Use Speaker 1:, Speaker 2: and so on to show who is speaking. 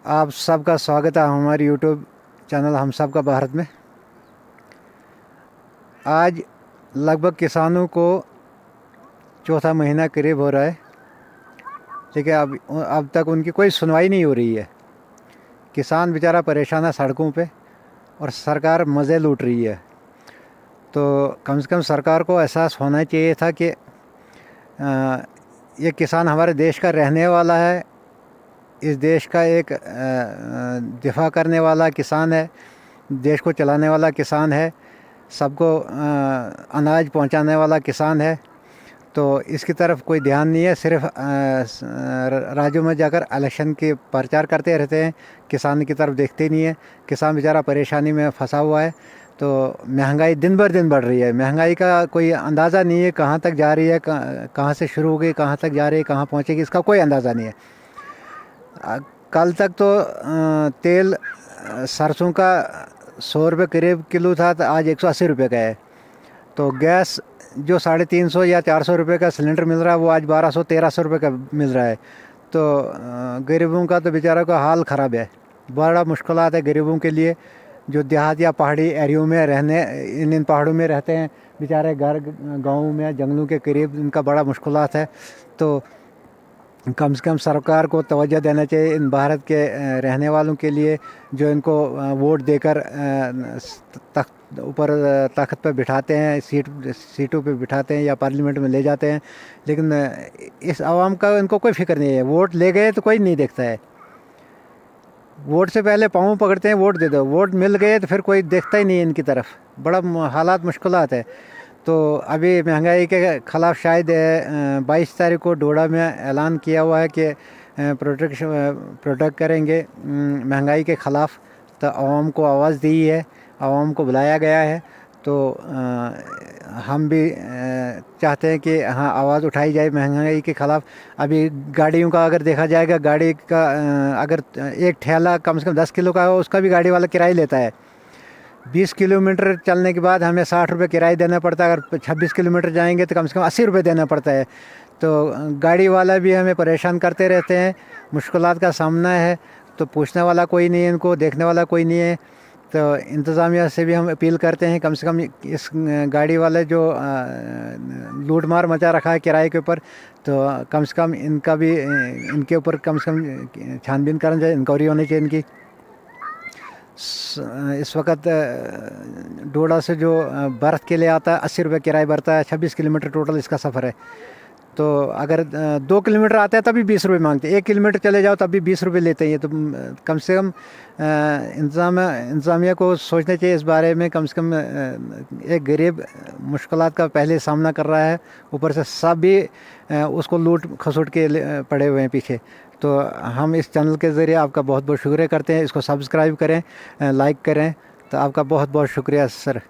Speaker 1: आप सबका स्वागत है हमारे यूट्यूब चैनल हम सबका भारत में। आज लगभग किसानों को चौथा महीना करीब हो रहा है, लेकिन अब तक उनकी कोई सुनवाई नहीं हो रही है। किसान बेचारा परेशान है सड़कों पे और सरकार मज़े लूट रही है। तो कम से कम सरकार को एहसास होना चाहिए था कि ये किसान हमारे देश का रहने वाला है, इस देश का एक दिफा करने वाला किसान है, देश को चलाने वाला किसान है, सबको अनाज पहुंचाने वाला किसान है। तो इसकी तरफ कोई ध्यान नहीं है, सिर्फ राज्यों में जाकर इलेक्शन के प्रचार करते रहते हैं, किसान की तरफ देखते नहीं है। किसान बेचारा परेशानी में फंसा हुआ है। तो महंगाई दिन बर दिन बढ़ रही है, महंगाई का कोई अंदाज़ा नहीं है, कहाँ तक जा रही है, कहाँ से शुरू हो गई, कहाँ तक जा रही है, कहाँ पहुँचेगी, इसका कोई अंदाज़ा नहीं है। कल तक तो तेल सरसों का 100 रुपये करीब किलो था, तो आज 180 रुपये का है। तो गैस जो 350 या 400 रुपये का सिलेंडर मिल रहा है, वो आज 1200-1300 रुपये का मिल रहा है। तो गरीबों का तो बेचारों का हाल ख़राब है, बड़ा मुश्किलात है गरीबों के लिए, जो देहात या पहाड़ी एरियो में रहने इन पहाड़ों में रहते हैं बेचारे, घर गाँव में जंगलों के करीब, इनका बड़ा मुश्किलात है। तो कम से कम सरकार को तवज्जो देना चाहिए इन भारत के रहने वालों के लिए, जो इनको वोट देकर ऊपर तख्त पर बिठाते हैं, सीटों पे बिठाते हैं या पार्लियामेंट में ले जाते हैं। लेकिन इस आवाम का इनको कोई फिक्र नहीं है। वोट ले गए तो कोई नहीं देखता है, वोट से पहले पाँव पकड़ते हैं, वोट दे दो। वोट मिल गए तो फिर कोई देखता ही नहीं है इनकी तरफ। बड़ा हालात मुश्किलात है। तो अभी महंगाई के ख़िलाफ़ शायद 22 तारीख को डोडा में ऐलान किया हुआ है कि प्रोटेक्ट करेंगे महंगाई के ख़िलाफ़। तो आवाम को आवाज़ दी है, आवाम को बुलाया गया है। तो हम भी चाहते हैं कि हाँ, आवाज़ उठाई जाए महंगाई के ख़िलाफ़। अभी गाड़ियों का अगर देखा जाएगा, गाड़ी का अगर एक ठेला कम से कम 10 किलो का हो, उसका भी गाड़ी वाला किराया लेता है। 20 किलोमीटर चलने के बाद हमें 60 रुपये किराया देना पड़ता है। अगर 26 किलोमीटर जाएंगे तो कम से कम 80 रुपये देना पड़ता है। तो गाड़ी वाला भी हमें परेशान करते रहते हैं, मुश्किलात का सामना है। तो पूछने वाला कोई नहीं है, इनको देखने वाला कोई नहीं है। तो इंतज़ामिया से भी हम अपील करते हैं, कम से कम इस गाड़ी वाले जो लूट मार मचा रखा है किराए के ऊपर, तो कम से कम इनका भी इनके ऊपर कम से कम छानबीन करना चाहिए, इंक्वायरी होनी चाहिए इनकी। इस वक्त डोडा से जो बर्थ के लिए आता है 80 रुपये किराया भरता है। 26 किलोमीटर टोटल इसका सफ़र है। तो अगर 2 किलोमीटर आते हैं तभी 20 रुपये मांगते हैं, 1 किलोमीटर चले जाओ तब भी 20 रुपये लेते हैं। तो कम से कम इंतज़ामिया को सोचना चाहिए इस बारे में। कम से कम एक गरीब मुश्किलात का पहले सामना कर रहा है, ऊपर से सब भी उसको लूट खसुट के पड़े हुए हैं पीछे। तो हम इस चैनल के ज़रिए आपका बहुत बहुत शुक्रिया करते हैं। इसको सब्सक्राइब करें, लाइक करें। तो आपका बहुत बहुत शुक्रिया सर।